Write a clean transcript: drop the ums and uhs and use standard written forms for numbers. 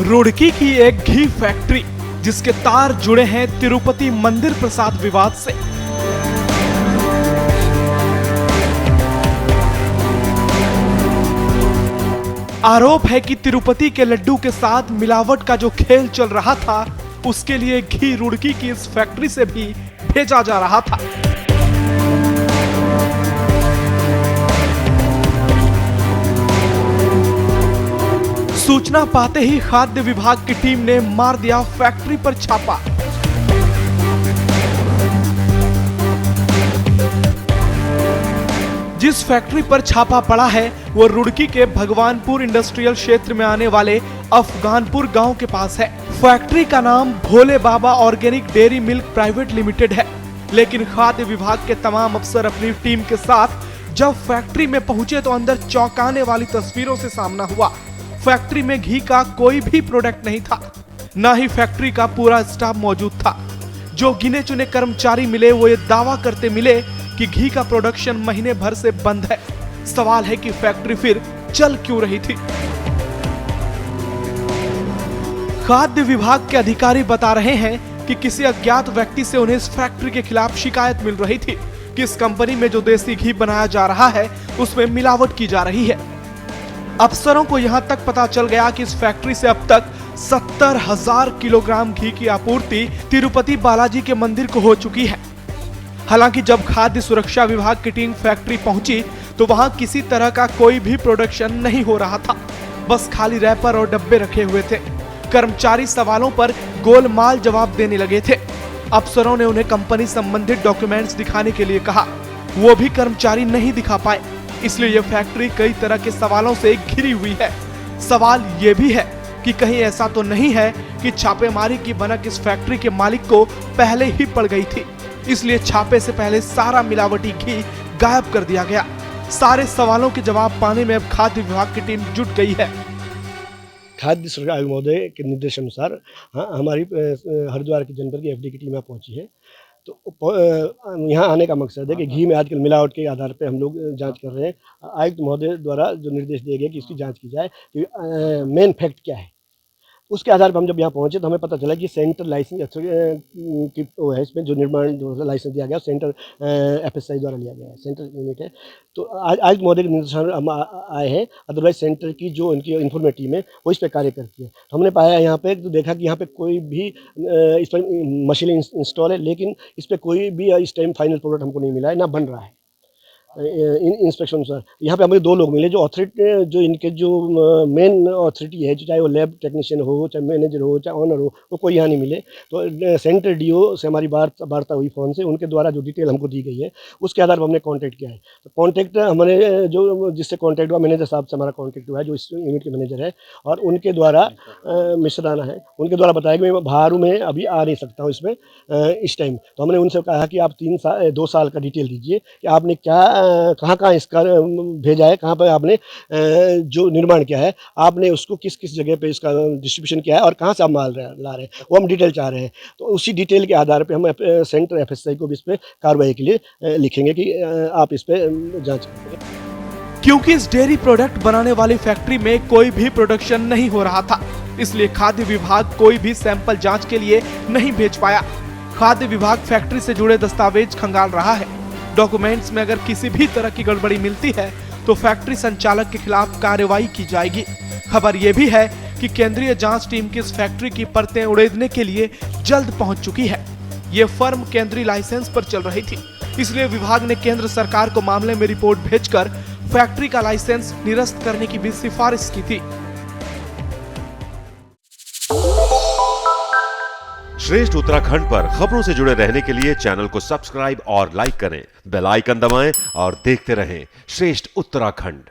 रुड़की की एक घी फैक्ट्री जिसके तार जुड़े हैं तिरुपति मंदिर प्रसाद विवाद से। आरोप है कि तिरुपति के लड्डू के साथ मिलावट का जो खेल चल रहा था उसके लिए घी रुड़की की इस फैक्ट्री से भी भेजा जा रहा था। सूचना पाते ही खाद्य विभाग की टीम ने मार दिया फैक्ट्री पर छापा। जिस फैक्ट्री पर छापा पड़ा है वो रुड़की के भगवानपुर इंडस्ट्रियल क्षेत्र में आने वाले अफगानपुर गांव के पास है। फैक्ट्री का नाम Bhole Baba organic dairy milk private limited है, लेकिन खाद्य विभाग के तमाम अफसर अपनी टीम के साथ जब फैक्ट्री में पहुंचे तो अंदर चौंकाने वाली तस्वीरों से सामना हुआ। फैक्ट्री में घी का कोई भी प्रोडक्ट नहीं था, ना ही फैक्ट्री का पूरा स्टाफ मौजूद था। जो गिने चुने कर्मचारी मिले वो ये दावा करते मिले कि घी का प्रोडक्शन महीने भर से बंद है। सवाल है कि फैक्ट्री फिर चल क्यों रही थी। खाद्य विभाग के अधिकारी बता रहे हैं कि किसी अज्ञात व्यक्ति से उन्हें इस फैक्ट्री के खिलाफ शिकायत मिल रही थी कि इस कंपनी में जो देसी घी बनाया जा रहा है उसमें मिलावट की जा रही है। अफसरों को यहां तक पता चल गया कि इस फैक्ट्री से अब तक 70,000 किलोग्राम घी की आपूर्ति तिरुपति बालाजी के मंदिर को हो चुकी है। हालांकि जब खाद्य सुरक्षा विभाग की टीम फैक्ट्री पहुंची तो वहां किसी तरह का कोई भी प्रोडक्शन नहीं हो रहा था, बस खाली रैपर और डब्बे रखे हुए थे। कर्मचारी सवालों पर गोलमाल जवाब देने लगे थे। अफसरों ने उन्हें कंपनी संबंधित डॉक्यूमेंट्स दिखाने के लिए कहा, वो भी कर्मचारी नहीं दिखा पाए, इसलिए यह फैक्ट्री कई तरह के सवालों से घिरी हुई है। सवाल ये भी है कि कहीं ऐसा तो नहीं है कि छापेमारी की भनक इस फैक्ट्री के मालिक को पहले ही पड़ गई थी, इसलिए छापे से पहले सारा मिलावटी घी गायब कर दिया गया। सारे सवालों के जवाब पाने में अब खाद्य विभाग की टीम जुट गई है। खाद्य सुरक्षा आयुक्त महोदय के निर्देशानुसार हमारी हरिद्वार की जनपद की एफडी की टीम यहाँ पहुंची है। तो यहाँ आने का मकसद है कि घी में आजकल मिलावट के आधार पे हम लोग जांच कर रहे हैं। आयुक्त महोदय द्वारा जो निर्देश दिए गए कि इसकी जांच की जाए कि मेन फैक्ट क्या है। उसके आधार पर हम जब यहाँ पहुँचे तो हमें पता चला कि सेंटर लाइसेंस की वो है, इसमें जो निर्माण जो लाइसेंस दिया गया सेंटर एफएसआई द्वारा लिया गया है, सेंटर यूनिट है। तो आज महोदय के निर्देशानुसार हम आए हैं। अदरवाइज सेंटर की जो इनकी इन्फॉर्मेटिव टीम है वो इस पर कार्य करती है। तो हमने पाया यहाँ पे तो देखा कि यहाँ पे कोई भी इस पर मशीन इंस्टॉल है, लेकिन इस पर कोई भी इस टाइम फाइनल प्रोडक्ट हमको नहीं मिला है, ना बन रहा है। इंस्पेक्शन सर यहाँ पे हमें दो लोग मिले जो अथॉरिटी जो इनके जो मेन अथॉरिटी है, चाहे वो लैब टेक्नीशियन हो, चाहे मैनेजर हो, चाहे ऑनर हो, वो कोई यहाँ नहीं मिले। तो सेंटर डीओ से हमारी वार्ता हुई फ़ोन से, उनके द्वारा जो डिटेल हमको दी गई है उसके आधार पर हमने कांटेक्ट किया है। तो कांटेक्ट हमने जो जिससे कांटेक्ट हुआ मैनेजर साहब से हमारा कांटेक्ट हुआ है, जो इस यूनिट के मैनेजर है, और उनके द्वारा मिश्राना है, उनके द्वारा बताया कि मैं बाहरों में अभी आ नहीं सकता हूँ इसमें इस टाइम। तो हमने उनसे कहा कि आप 2 साल का डिटेल दीजिए कि आपने क्या कहाँ इसका भेजा है, कहाँ पर आपने जो निर्माण किया है, आपने उसको किस किस जगह पे इसका डिस्ट्रीब्यूशन किया है और कहाँ से आप माल ला रहे हैं, वो हम डिटेल चाह रहे हैं। तो उसी डिटेल के आधार पे हम सेंटर एफएसआई को भी इस पर कार्रवाई के लिए लिखेंगे कि आप इस पर जांच करें। क्योंकि इस डेयरी प्रोडक्ट बनाने वाली फैक्ट्री में कोई भी प्रोडक्शन नहीं हो रहा था, इसलिए खाद्य विभाग कोई भी सैंपल जांच के लिए नहीं भेज पाया। खाद्य विभाग फैक्ट्री से जुड़े दस्तावेज खंगाल रहा है। डॉक्यूमेंट्स में अगर किसी भी तरह की गड़बड़ी मिलती है तो फैक्ट्री संचालक के खिलाफ कार्रवाई की जाएगी। खबर यह भी है कि केंद्रीय जांच टीम की इस फैक्ट्री की परतें उड़ेदने के लिए जल्द पहुंच चुकी है। ये फर्म केंद्रीय लाइसेंस पर चल रही थी, इसलिए विभाग ने केंद्र सरकार को मामले में रिपोर्ट भेजकर फैक्ट्री का लाइसेंस निरस्त करने की भी सिफारिश की थी। श्रेष्ठ उत्तराखंड पर खबरों से जुड़े रहने के लिए चैनल को सब्सक्राइब और लाइक करें, बेल आइकन दबाएं और देखते रहें श्रेष्ठ उत्तराखंड।